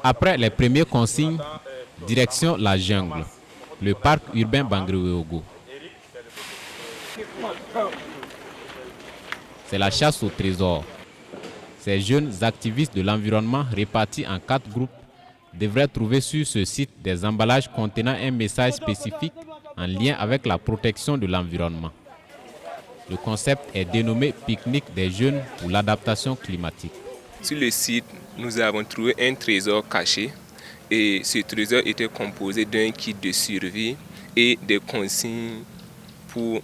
Après les premières consignes, direction la jungle, le parc urbain Bangui-Ogo. C'est la chasse au trésor. Ces jeunes activistes de l'environnement répartis en 4 groupes devraient trouver sur ce site des emballages contenant un message spécifique en lien avec la protection de l'environnement. Le concept est dénommé Pique-nique des jeunes pour l'adaptation climatique. Sur le site, nous avons trouvé un trésor caché et ce trésor était composé d'un kit de survie et des consignes pour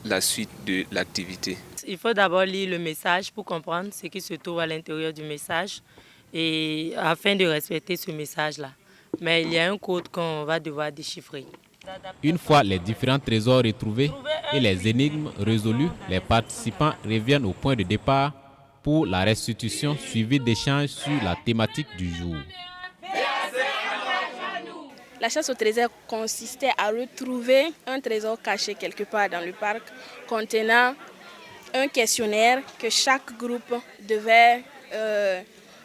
la suite de l'activité. Il faut d'abord lire le message pour comprendre ce qui se trouve à l'intérieur du message et afin de respecter ce message-là. Mais il y a un code qu'on va devoir déchiffrer. Une fois les différents trésors retrouvés et les énigmes résolues, les participants reviennent au point de départ pour la restitution suivie d'échanges sur la thématique du jour. La chasse au trésor consistait à retrouver un trésor caché quelque part dans le parc contenant un questionnaire que chaque groupe devait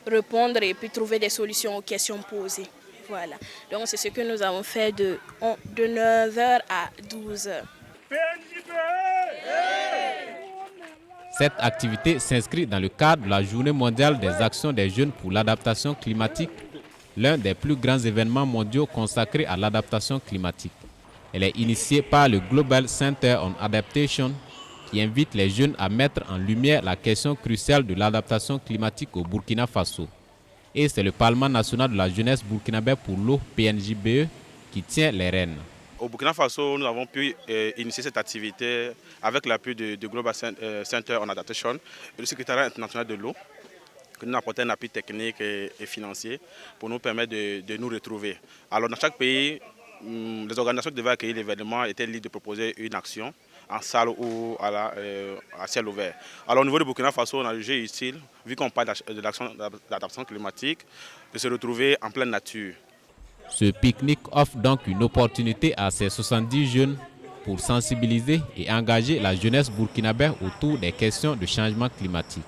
répondre et puis trouver des solutions aux questions posées. Voilà. Donc c'est ce que nous avons fait de 9h à 12h. Cette activité s'inscrit dans le cadre de la Journée mondiale des actions des jeunes pour l'adaptation climatique, l'un des plus grands événements mondiaux consacrés à l'adaptation climatique. Elle est initiée par le Global Center on Adaptation, qui invite les jeunes à mettre en lumière la question cruciale de l'adaptation climatique au Burkina Faso. Et c'est le Parlement national de la jeunesse burkinabé pour l'eau, PNJBE, qui tient les rênes. Au Burkina Faso, nous avons pu initier cette activité avec l'appui du Global Center on Adaptation et le secrétariat international de l'eau, qui nous apporte un appui technique et financier pour nous permettre de nous retrouver. Alors dans chaque pays, les organisations qui devaient accueillir l'événement étaient libres de proposer une action en salle ou à ciel ouvert. Alors au niveau du Burkina Faso, on a jugé utile, vu qu'on parle de l'action d'adaptation climatique, de se retrouver en pleine nature. Ce pique-nique offre donc une opportunité à ces 70 jeunes pour sensibiliser et engager la jeunesse burkinabé autour des questions de changement climatique.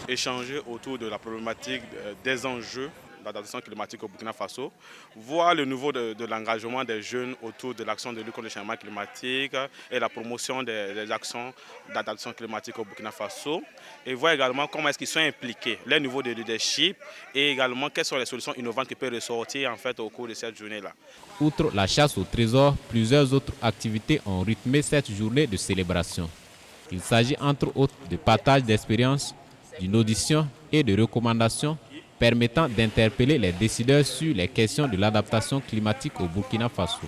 Échanger autour de la problématique des enjeux d'adaptation climatique au Burkina Faso, voir le niveau de l'engagement des jeunes autour de l'action de lutte contre le changement climatique et la promotion des actions d'adaptation climatique au Burkina Faso, et voir également comment est-ce qu'ils sont impliqués, leur niveau de leadership et également quelles sont les solutions innovantes qui peuvent ressortir en fait au cours de cette journée-là. Outre la chasse au trésor, plusieurs autres activités ont rythmé cette journée de célébration. Il s'agit entre autres de partage d'expériences, d'une audition et de recommandations permettant d'interpeller les décideurs sur les questions de l'adaptation climatique au Burkina Faso.